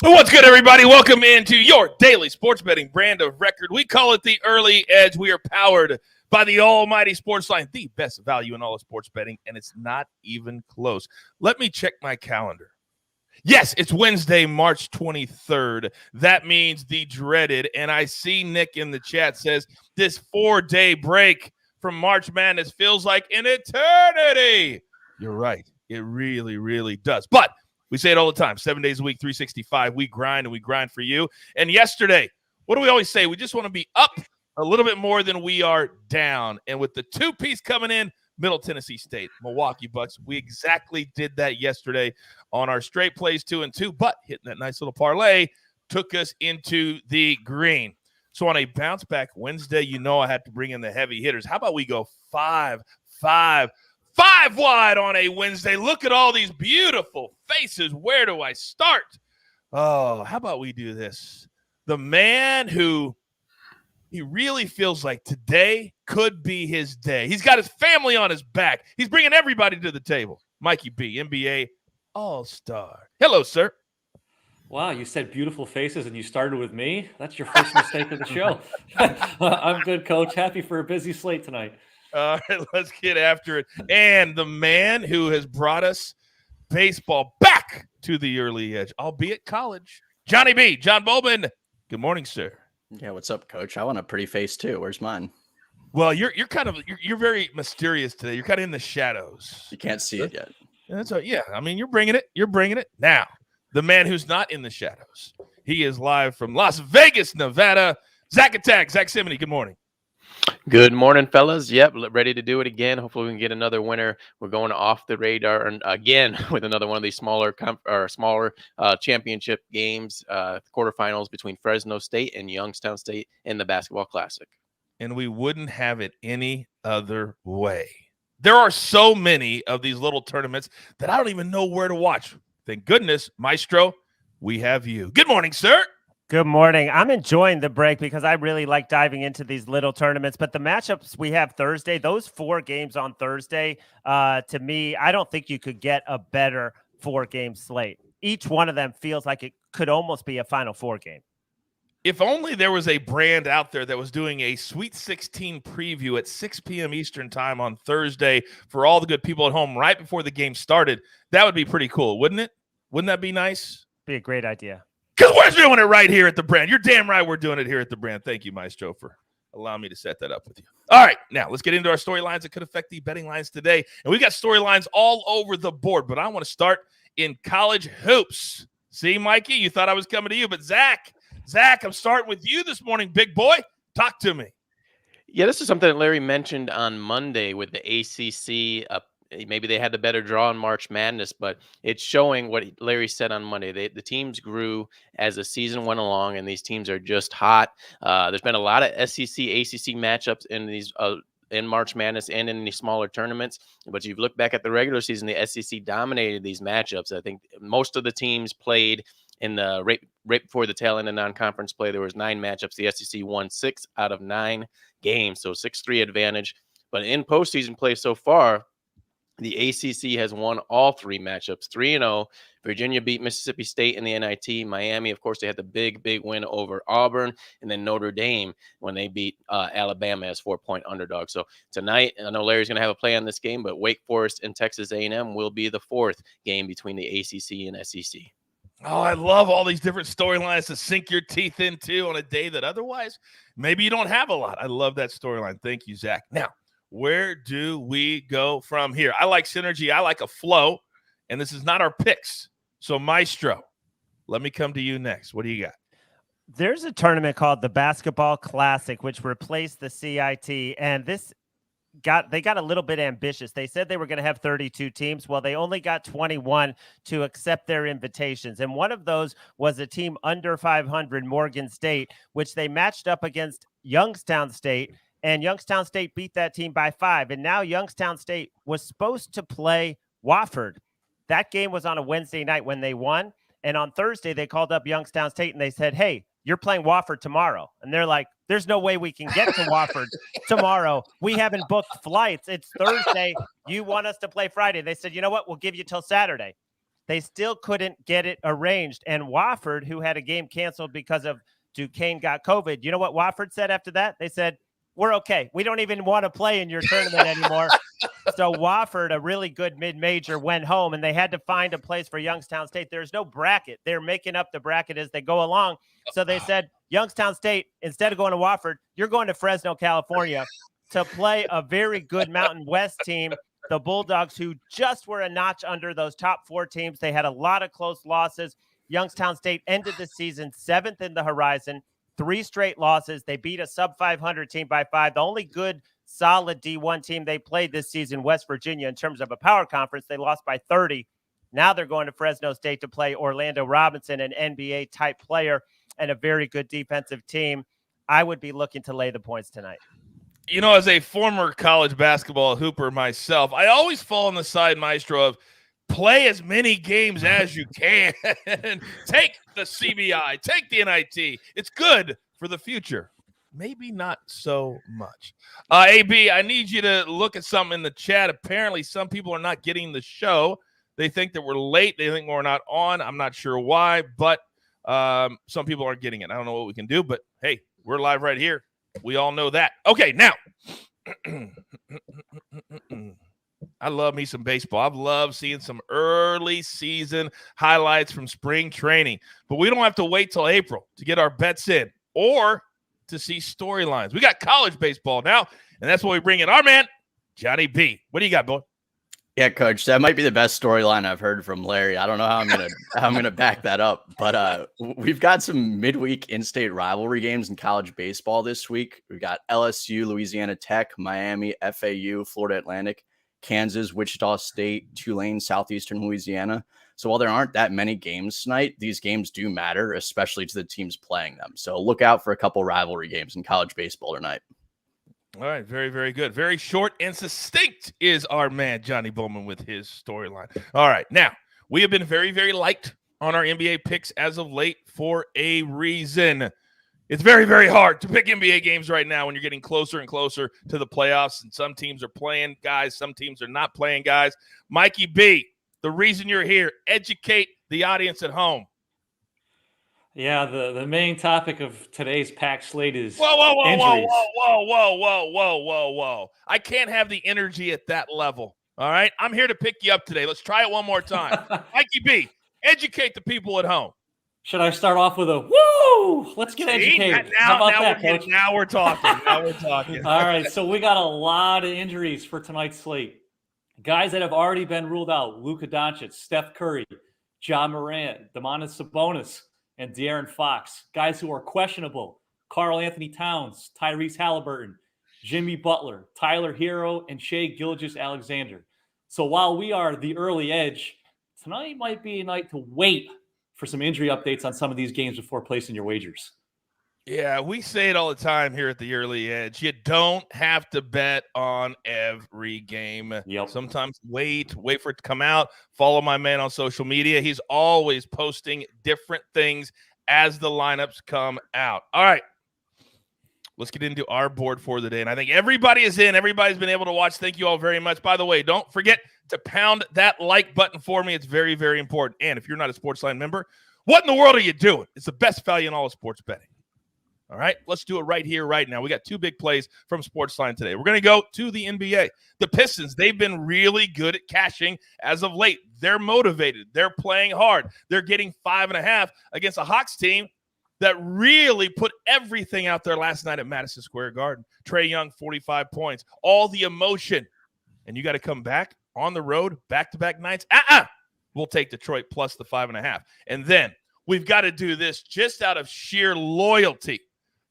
What's good, everybody? Welcome into your daily sports betting brand of record. We call it the Early Edge. We are powered by the almighty SportsLine, the best value in all of sports betting, and it's not even close. Let me check my calendar. Yes, it's Wednesday, March 23rd. That means the dreaded, and I see Nick in the chat says this 4-day break from March Madness feels like an eternity. You're right. It really, really does. But we say it all the time, 7 days a week, 365. We grind, and we grind for you. And yesterday, what do we always say? We just want to be up a little bit more than we are down. And with the two-piece coming in, Middle Tennessee State, Milwaukee Bucks, we exactly did that yesterday on our straight plays 2-2, but hitting that nice little parlay took us into the green. So on a bounce-back Wednesday, you know I had to bring in the heavy hitters. How about we go 5 wide on a Wednesday? Look at all these beautiful faces. Where do I start? Oh, how about we do this? The man who he really feels like today could be his day. He's got his family on his back. He's bringing everybody to the table. Mikey B, NBA All-Star. Hello, sir. Wow, you said beautiful faces and you started with me? That's your first mistake of the show. I'm good, Coach. Happy for a busy slate tonight. All right, let's get after it. And the man who has brought us baseball back to the early edge, albeit college, Johnny B, John Bowman. Good morning, sir. Yeah, what's up, Coach? I want a pretty face too. Where's mine? Well, you're very mysterious today. You're kind of in the shadows. You can't see it yet. That's all, yeah. I mean, you're bringing it. You're bringing it now. The man who's not in the shadows. He is live from Las Vegas, Nevada. Zach Attack, Zach Simony. Good morning. Good morning, fellas. Yep, ready to do it again. Hopefully, we can get another winner. We're going off the radar and again with another one of these smaller championship games, quarterfinals between Fresno State and Youngstown State in the Basketball Classic. And we wouldn't have it any other way. There are so many of these little tournaments that I don't even know where to watch. Thank goodness, Maestro, we have you. Good morning, sir. Good morning. I'm enjoying the break because I really like diving into these little tournaments. But the matchups we have Thursday, those 4 games on Thursday, to me, I don't think you could get a better 4-game slate. Each one of them feels like it could almost be a Final Four game. If only there was a brand out there that was doing a Sweet 16 preview at 6 p.m. Eastern time on Thursday for all the good people at home right before the game started. That would be pretty cool, wouldn't it? Wouldn't that be nice? Be a great idea. Because we're doing it right here at the brand. You're damn right we're doing it here at the brand. Thank you, Maestro, for allowing me to set that up with you. All right, now let's get into our storylines that could affect the betting lines today. And we got storylines all over the board, but I want to start in college hoops. See, Mikey, you thought I was coming to you, but Zach, I'm starting with you this morning, big boy. Talk to me. Yeah, this is something that Larry mentioned on Monday with the ACC. Maybe they had the better draw in March Madness, but it's showing what Larry said on Monday. The teams grew as the season went along, and these teams are just hot. There's been a lot of SEC, ACC matchups in these in March Madness and in these smaller tournaments. But you've looked back at the regular season, the SEC dominated these matchups. I think most of the teams played in the right before the tail end of non-conference play. There was 9 matchups. The SEC won 6 out of 9 games, so 6-3 advantage. But in postseason play so far, the ACC has won all 3 matchups, 3-0. Virginia beat Mississippi State in the NIT. Miami, of course, they had the big win over Auburn. And then Notre Dame when they beat Alabama as 4-point underdog. So tonight, I know Larry's going to have a play on this game, but Wake Forest and Texas A&M will be the 4th game between the ACC and SEC. Oh, I love all these different storylines to sink your teeth into on a day that otherwise maybe you don't have a lot. I love that storyline. Thank you, Zach. Now, where do we go from here? I like synergy. I like a flow, and this is not our picks. So, Maestro, let me come to you next. What do you got? There's a tournament called the Basketball Classic, which replaced the CIT, and they got a little bit ambitious. They said they were going to have 32 teams. Well, they only got 21 to accept their invitations. And one of those was a team under 500, Morgan State, which they matched up against Youngstown State. And Youngstown State beat that team by 5. And now Youngstown State was supposed to play Wofford. That game was on a Wednesday night when they won. And on Thursday, they called up Youngstown State and they said, hey, you're playing Wofford tomorrow. And they're like, there's no way we can get to Wofford tomorrow. We haven't booked flights. It's Thursday. You want us to play Friday. They said, you know what? We'll give you till Saturday. they still couldn't get it arranged. And Wofford, who had a game canceled because of Duquesne got COVID, you know what Wofford said after that? They said, we're okay. We don't even want to play in your tournament anymore. So Wofford, a really good mid-major, went home, and they had to find a place for Youngstown State. There's no bracket. They're making up the bracket as they go along. So they said, Youngstown State, instead of going to Wofford, you're going to Fresno, California to play a very good Mountain West team, the Bulldogs, who just were a notch under those top 4 teams. They had a lot of close losses. Youngstown State ended the season 7th in the Horizon, 3 straight losses. They beat a sub-500 team by 5. The only good, solid D1 team they played this season, West Virginia, in terms of a power conference, they lost by 30. Now they're going to Fresno State to play Orlando Robinson, an NBA-type player, and a very good defensive team. I would be looking to lay the points tonight. You know, as a former college basketball hooper myself, I always fall on the side, Maestro, of play as many games as you can. Take the CBI, take the NIT. It's good for the future. Maybe not so much. AB, I need you to look at something in the chat. Apparently, some people are not getting the show. They think that we're late. They think we're not on. I'm not sure why, but some people aren't getting it. I don't know what we can do, but hey, we're live right here. We all know that. Okay, now. I love me some baseball. I've loved seeing some early season highlights from spring training, but we don't have to wait till April to get our bets in or to see storylines. We got college baseball now, and that's what we bring in our man, Johnny B. What do you got, boy? Yeah, Coach, that might be the best storyline I've heard from Larry. I don't know how I'm gonna back that up, but we've got some midweek in-state rivalry games in college baseball this week. We've got LSU, Louisiana Tech, Miami, FAU, Florida Atlantic, Kansas, Wichita State, Tulane, Southeastern Louisiana. So while there aren't that many games tonight, these games do matter, especially to the teams playing them. So look out for a couple rivalry games in college baseball tonight. All right, very, very good. Very short and succinct is our man, Johnny Bowman, with his storyline. All right, now, we have been very, very light on our NBA picks as of late for a reason. It's very, very hard to pick NBA games right now when you're getting closer and closer to the playoffs, and some teams are playing guys, some teams are not playing guys. Mikey B, the reason you're here, educate the audience at home. Yeah, the main topic of today's packed slate is whoa. injuries. I can't have the energy at that level. All right? I'm here to pick you up today. Let's try it one more time. Mikey B, educate the people at home. Should I start off with a woo? Let's get educated. How about that, Coach? Now we're talking. All right, so we got a lot of injuries for tonight's slate. Guys that have already been ruled out: Luka Doncic, Steph Curry, Ja Morant, Domantas Sabonis, and De'Aaron Fox. Guys who are questionable: Karl Anthony Towns, Tyrese Halliburton, Jimmy Butler, Tyler Hero, and Shai Gilgeous-Alexander. So while we are the early edge, tonight might be a night to wait for some injury updates on some of these games before placing your wagers. Yeah, we say it all the time here at the early edge. You don't have to bet on every game. Yep. Sometimes wait for it to come out. Follow my man on social media. He's always posting different things as the lineups come out. All right, let's get into our board for the day. And I think everybody is in. Everybody's been able to watch. Thank you all very much. By the way, don't forget to pound that like button for me. It's very, very important. And if you're not a SportsLine member, what in the world are you doing? It's the best value in all of sports betting. All right, let's do it right here, right now. We got 2 big plays from SportsLine today. We're going to go to the NBA. The Pistons, they've been really good at cashing as of late. They're motivated. They're playing hard. They're getting 5.5 against a Hawks team that really put everything out there last night at Madison Square Garden. Trae Young, 45 points. All the emotion. And you got to come back on the road, back-to-back nights. We'll take Detroit plus the 5.5. And then we've got to do this just out of sheer loyalty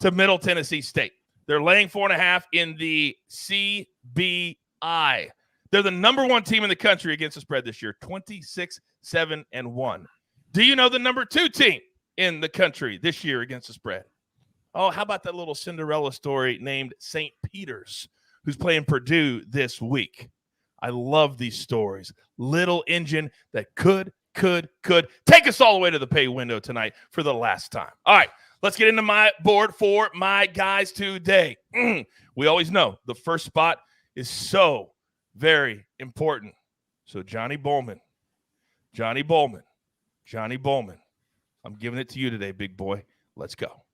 to Middle Tennessee State. They're laying 4.5 in the CBI. They're the number 1 team in the country against the spread this year, 26-7-1. Do you know the number 2 team in the country this year against the spread? Oh, how about that little Cinderella story named St. Peter's, who's playing Purdue this week? I love these stories. Little engine that could take us all the way to the pay window tonight for the last time. All right. Let's get into my board for my guys today. We always know the first spot is so very important. So Johnny Bowman, Johnny Bowman. Johnny Bowman. I'm giving it to you today, big boy. Let's go. All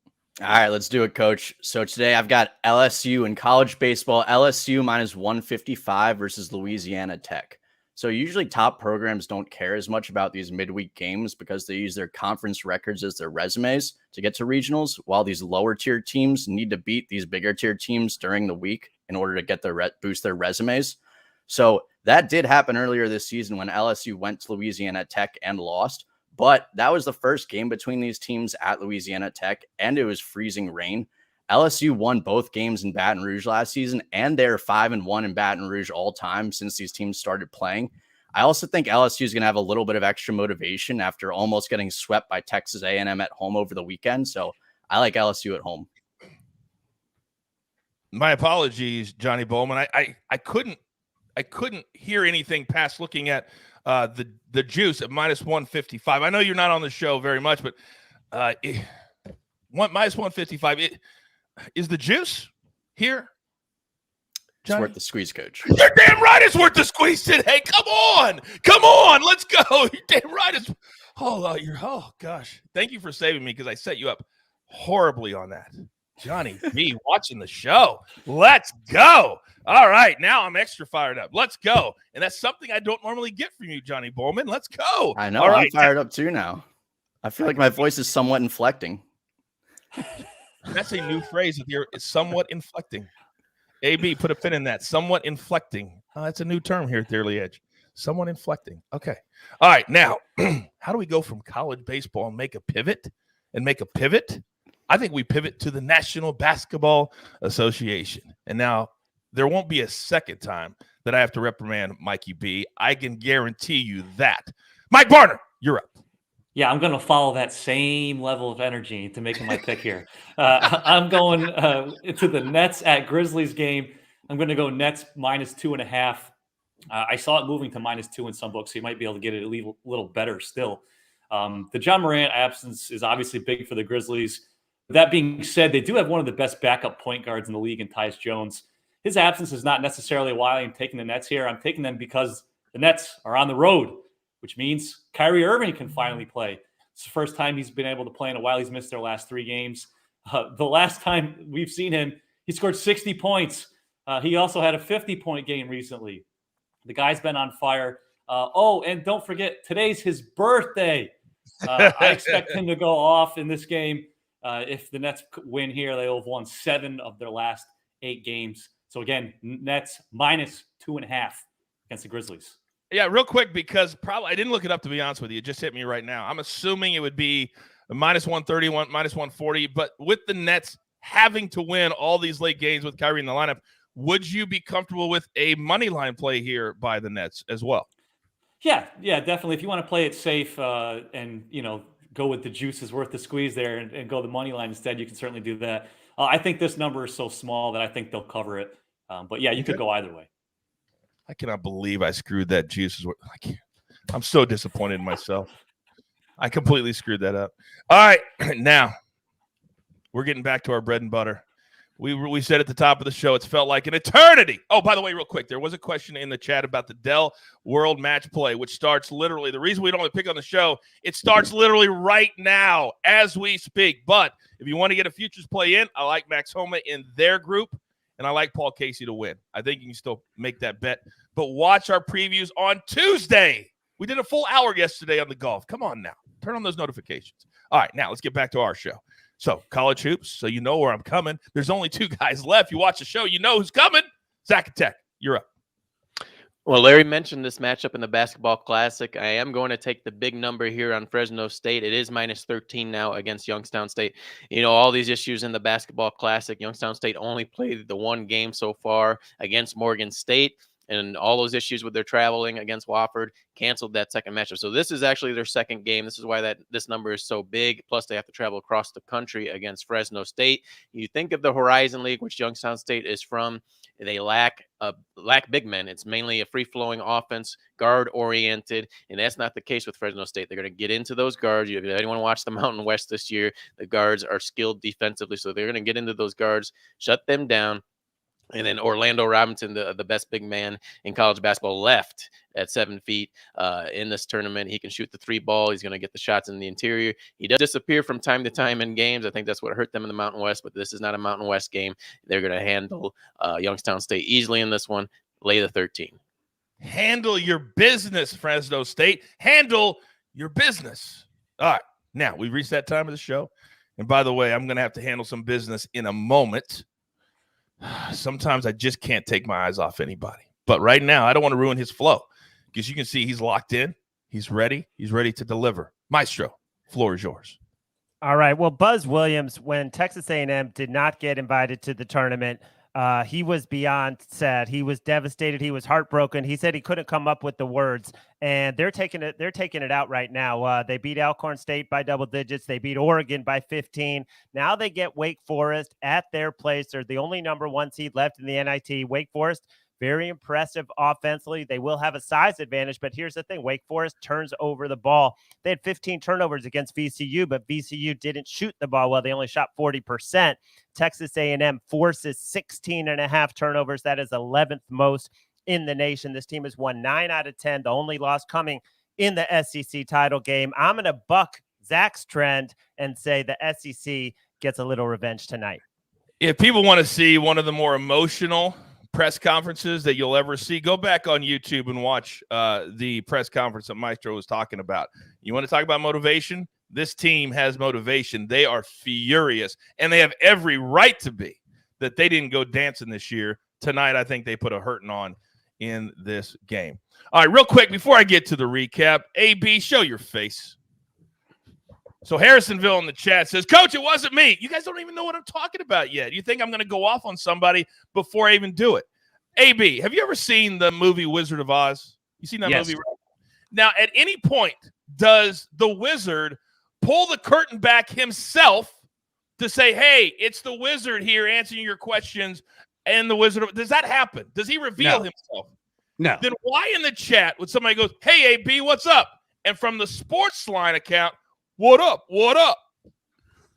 right, let's do it, Coach. So today I've got LSU in college baseball. LSU minus 155 versus Louisiana Tech. So usually top programs don't care as much about these midweek games because they use their conference records as their resumes to get to regionals, while these lower tier teams need to beat these bigger tier teams during the week in order to get their boost their resumes. So that did happen earlier this season when LSU went to Louisiana Tech and lost. But that was the first game between these teams at Louisiana Tech, and it was freezing rain. LSU won both games in Baton Rouge last season, and they're 5-1 in Baton Rouge all time since these teams started playing. I also think LSU is going to have a little bit of extra motivation after almost getting swept by Texas A&M at home over the weekend. So I like LSU at home. My apologies, Johnny Bowman. I couldn't hear anything past looking at the juice at minus 155. I know you're not on the show very much, but minus 155. Is the juice here? It's worth the squeeze, Coach. You're damn right it's worth the squeeze today. Come on, let's go. You're damn right. Oh gosh. Thank you for saving me because I set you up horribly on that. Johnny B watching the show. Let's go. All right, now I'm extra fired up. Let's go. And that's something I don't normally get from you, Johnny Bowman. Let's go. I know. All I'm right. fired up too now. I feel like my voice is somewhat inflecting. That's a new phrase with your somewhat inflecting. AB, put a pin in that. Somewhat inflecting. That's a new term here at the Early Edge. Somewhat inflecting. Okay. All right. Now, how do we go from college baseball and make a pivot? I think we pivot to the National Basketball Association. And now there won't be a second time that I have to reprimand Mikey B. I can guarantee you that. Mike Barner, you're up. Yeah, I'm going to follow that same level of energy to making my pick here. I'm going to the Nets at Grizzlies game. I'm going to go Nets minus 2.5. I saw it moving to minus 2 in some books, so you might be able to get it a little better still. The John Morant absence is obviously big for the Grizzlies. That being said, they do have one of the best backup point guards in the league in Tyus Jones. His absence is not necessarily why I'm taking the Nets here. I'm taking them because the Nets are on the road, which means Kyrie Irving can finally play. It's the first time he's been able to play in a while. He's missed their last 3 games. The last time we've seen him, he scored 60 points. He also had a 50-point game recently. The guy's been on fire. And don't forget, today's his birthday. I expect him to go off in this game. If the Nets win here, they'll have won 7 of their last 8 games. So again, Nets minus 2.5 against the Grizzlies. Yeah, real quick, because probably I didn't look it up, to be honest with you. It just hit me right now. I'm assuming it would be a minus 131, minus 140. But with the Nets having to win all these late games with Kyrie in the lineup, would you be comfortable with a money line play here by the Nets as well? Yeah, definitely. If you want to play it safe and, go with the juice is worth the squeeze there and go the money line instead, you can certainly do that. I think this number is so small that I think they'll cover it. But yeah, you could go either way. I cannot believe I screwed that juice. I'm so disappointed in myself. I completely screwed that up. All right, now we're getting back to our bread and butter. We said at the top of the show, it's felt like an eternity. Oh, by the way, real quick, there was a question in the chat about the Dell World Match Play, which starts literally. The reason we don't pick on the show, it starts literally right now as we speak. But if you want to get a futures play in, I like Max Homa in their group, and I like Paul Casey to win. I think you can still make that bet. But watch our previews on Tuesday. We did a full hour yesterday on the golf. Come on now. Turn on those notifications. All right, now let's get back to our show. So, college hoops, so you know where I'm coming. There's only 2 guys left. You watch the show, you know who's coming. Zach and Tech, you're up. Well, Larry mentioned this matchup in the Basketball Classic. I am going to take the big number here on Fresno State. It is minus 13 now against Youngstown State. All these issues in the Basketball Classic. Youngstown State only played the 1 game so far against Morgan State. And all those issues with their traveling against Wofford canceled that second matchup. So this is actually their second game. This is why this number is so big. Plus, they have to travel across the country against Fresno State. You think of the Horizon League, which Youngstown State is from. They lack big men. It's mainly a free-flowing offense, guard-oriented, and that's not the case with Fresno State. They're going to get into those guards. If anyone watched the Mountain West this year, the guards are skilled defensively, so they're going to get into those guards, shut them down. And then Orlando Robinson, the best big man in college basketball, left at 7 feet in this tournament. He can shoot the 3 ball. He's going to get the shots in the interior. He does disappear from time to time in games. I think that's what hurt them in the Mountain West, but this is not a Mountain West game. They're going to handle Youngstown State easily in this one. Lay the 13. Handle your business, Fresno State. Handle your business. All right. Now, we've reached that time of the show. And by the way, I'm going to have to handle some business in a moment. Sometimes I just can't take my eyes off anybody. But right now, I don't want to ruin his flow because you can see he's locked in. He's ready. He's ready to deliver. Maestro, floor is yours. All right. Well, Buzz Williams, when Texas A&M did not get invited to the tournament, he was beyond sad. He was devastated. He was heartbroken. He said he couldn't come up with the words, and they're taking it out right now. They beat Alcorn State by double digits. They beat Oregon by 15. Now they get Wake Forest at their place. They're the only number 1 seed left in the NIT. Wake Forest, very impressive offensively. They will have a size advantage, but here's the thing. Wake Forest turns over the ball. They had 15 turnovers against VCU, but VCU didn't shoot the ball well. They only shot 40%. Texas A&M forces 16.5 turnovers. That is 11th most in the nation. This team has won 9 out of 10. The only loss coming in the SEC title game. I'm going to buck Zach's trend and say the SEC gets a little revenge tonight. If people want to see one of the more emotional press conferences that you'll ever see, go back on YouTube and watch the press conference that Maestro was talking about. You want to talk about motivation? This team has motivation. They are furious, and they have every right to be that they didn't go dancing this year. Tonight, I think they put a hurting on in this game. All right, real quick, before I get to the recap, AB, show your face. So Harrisonville in the chat says, Coach, it wasn't me. You guys don't even know what I'm talking about yet. You think I'm going to go off on somebody before I even do it. AB, have you ever seen the movie Wizard of Oz? You seen that movie? Right? Now, at any point, does the wizard pull the curtain back himself to say, hey, it's the wizard here answering your questions, and the wizard – does that happen? Does he reveal himself? No. Then why in the chat would somebody go, hey, AB, what's up? And from the SportsLine account, what up? What up?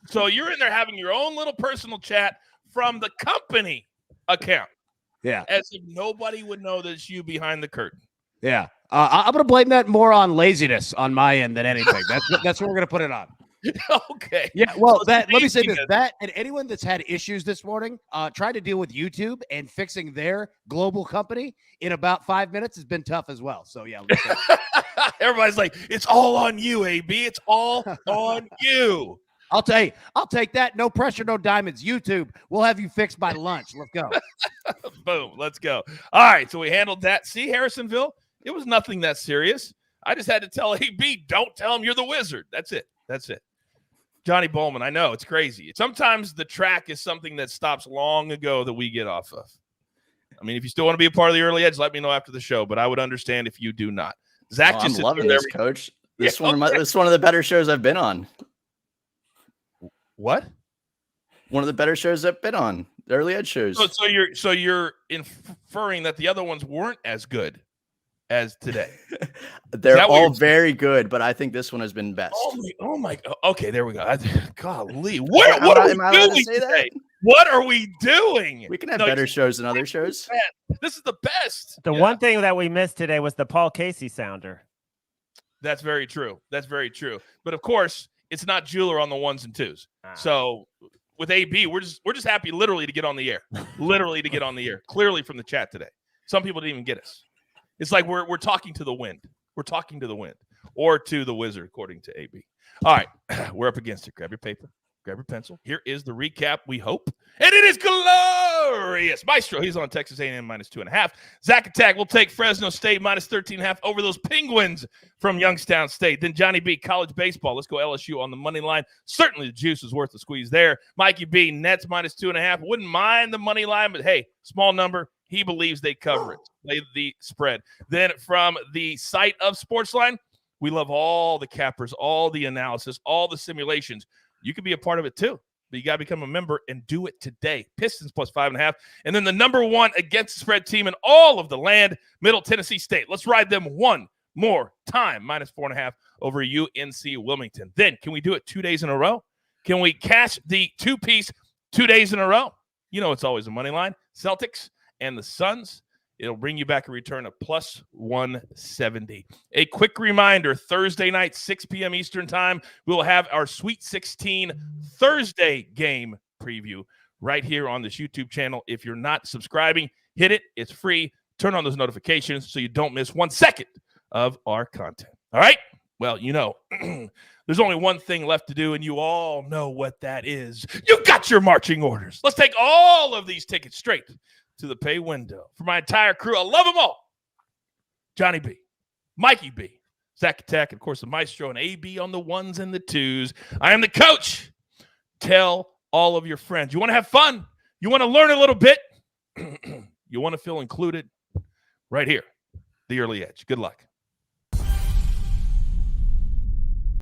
So you're in there having your own little personal chat from the company account. Yeah. As if nobody would know that it's you behind the curtain. Yeah. I'm going to blame that more on laziness on my end than anything. That's what we're going to put it on. Okay. Yeah. Well, let me say this. That and anyone that's had issues this morning, trying to deal with YouTube and fixing their global company in about 5 minutes has been tough as well. So, yeah. Everybody's like, it's all on you, AB. It's all on you. I'll take that. No pressure, no diamonds. YouTube, we'll have you fixed by lunch. Let's go. Boom. Let's go. All right. So we handled that. See, Harrisonville, it was nothing that serious. I just had to tell AB, don't tell him you're the wizard. That's it. That's it. Johnny Bowman, I know, it's crazy. Sometimes the track is something that stops long ago that we get off of. I mean, if you still want to be a part of the early edge, let me know after the show, but I would understand if you do not. Zach, I'm loving this, Coach. This is one of the better shows I've been on. What? One of the better shows I've been on. The early edge shows. So you're inferring that the other ones weren't as good as today. They're all very good, but I think this one has been best. Oh my. Okay, there we go. Golly, what are we doing today? What are we doing? We can have better shows than other shows. This is the best. The one thing that we missed today was the Paul Casey sounder. That's very true. That's very true. But of course, it's not Jeweler on the ones and twos. So with AB, we're just happy literally to get on the air. Literally to get on the air. Clearly from the chat today. Some people didn't even get us. It's like we're talking to the wind. We're talking to the wind or to the wizard, according to AB. All right, we're up against it. Grab your paper. Grab your pencil. Here is the recap, we hope. And it is glorious. Maestro, he's on Texas A&M -2.5. Zach Attack will take Fresno State -13.5 over those Penguins from Youngstown State. Then Johnny B, college baseball. Let's go LSU on the money line. Certainly the juice is worth the squeeze there. Mikey B, Nets -2.5. Wouldn't mind the money line, but hey, small number. He believes they cover it. Play the spread. Then from the site of SportsLine, we love all the cappers, all the analysis, all the simulations. You can be a part of it too, but you got to become a member and do it today. Pistons +5.5. And then the number one against the spread team in all of the land, Middle Tennessee State. Let's ride them one more time, -4.5 over UNC Wilmington. Then can we do it 2 days in a row? Can we cash the two-piece 2 days in a row? You know it's always a money line. Celtics and the Suns. It'll bring you back a return of plus 170. A quick reminder, Thursday night, 6 p.m. Eastern time, we'll have our Sweet 16 Thursday game preview right here on this YouTube channel. If you're not subscribing, hit it. It's free. Turn on those notifications so you don't miss 1 second of our content. All right? Well, you know, there's only one thing left to do, and you all know what that is. You got your marching orders. Let's take all of these tickets straight to the pay window. For my entire crew, I love them all. Johnny B, Mikey B, Zach Attack, and of course the Maestro and AB on the ones and the twos. I am the coach. Tell all of your friends. You want to have fun? You want to learn a little bit? You want to feel included? Right here, the Early Edge. Good luck.